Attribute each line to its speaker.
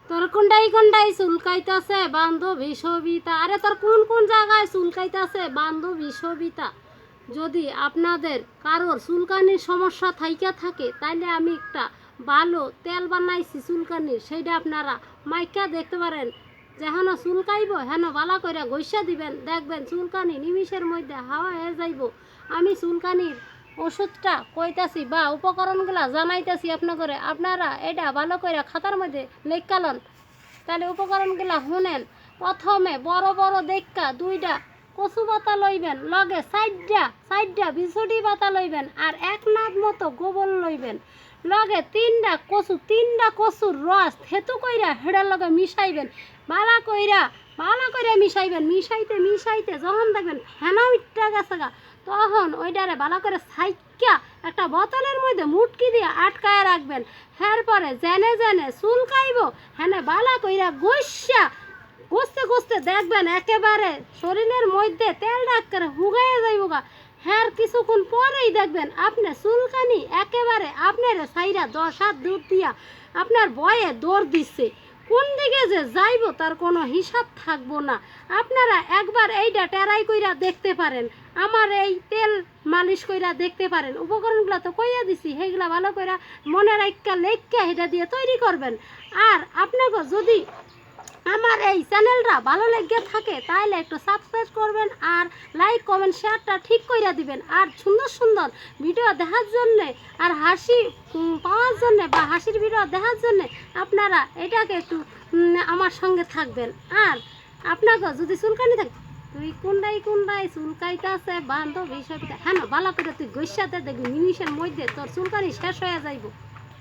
Speaker 1: তোর কোনটাই কোনটাই চুলকাইতাছে বান্ধবী সবিতা। আরে তোর কোন কোন জায়গায় চুলকাইতাছে বান্ধবী সবিতা? যদি আপনাদের কারোর চুলকানির সমস্যা থাইকা থাকে তাইলে আমি একটা ভালো তেল বানাইছি চুলকানির, সেইটা আপনারা মাইকা দেখতে পারেন। যেন চুলকাইব হেন ভালো করে গৈসা দিবেন, দেখবেন চুলকানি নিমিষের মধ্যে হাওয়া হয়ে যাইব। আমি চুলকানির ওষুধটা কইতাছি বা উপকরণগুলা জানাইতাছি আপনাদের, আপনারা এটা ভালো করে খাতার মধ্যে লেখালন। তাহলে উপকরণগুলা শুনেন। প্রথমে বড় বড় দেখা দুইটা কচু পাতা লইবেন, লগে সাইডটা বিছুটি পাতা লইবেন, আর এক নাদ মতো গোবর লইবেন, লগে তিনটা কচুর রস থেতু কইরা হেড়ার লগে মিশাইবেন। ভালো কইরা মিশাইবেন। মিশাইতে যখন দেখবেন ফেনা উঠটা গেছে গা, তখন ওইটারে ভালো করে সাইকা একটা বোতলের মধ্যে মুটকি দিয়ে আটকায় রাখবেন। এরপরে জেনে চুলকাইব হেনে ভালো কইরা ঘষতে দেখবেন একেবারে শরীরের মধ্যে তেল ডাক করে হুগাইয়া যাইব গা। হ্যাঁ, কিছুক্ষণ পরেই দেখবেন আপনার চুলকানি একেবারে আপনার সাইরা 10 হাত দূর দিয়া আপনার বয়ে দৌড় দিচ্ছে। কোন দিকে যে যাইব তার কোনো হিসাব থাকবো না। আপনারা একবার এইটা টেরাই কইরা দেখতে পারেন, আমার এই তেল মালিশ কইরা দেখতে পারেন। উপকরণগুলো তো কইয়া দিছি, সেইগুলা ভালো কইরা মনে রাখা লেখা এটা দিয়ে তৈরি করবেন। আর আপনাকে যদি আমার এই চ্যানেলটা ভালো লেগে থাকে তাহলে একটু সাবস্ক্রাইব করবেন, আর লাইক কমেন্ট শেয়ারটা ঠিক করে দিবেন। আর সুন্দর সুন্দর ভিডিও দেখার জন্যে আর হাসি পাওয়ার জন্যে বা হাসির ভিডিও দেখার জন্যে আপনারা এটাকে একটু আমার সঙ্গে থাকবেন। আর আপনাকে যদি চুলকানি থাকে, তুই কোনটাই চুলকাইতেছে বান্ধবী সবিতা, হ্যাঁ ভালো করে তুই গৈসাতে দেখবি নিমিষের মধ্যে তোর চুলকানি শেষ হয়ে যাইব।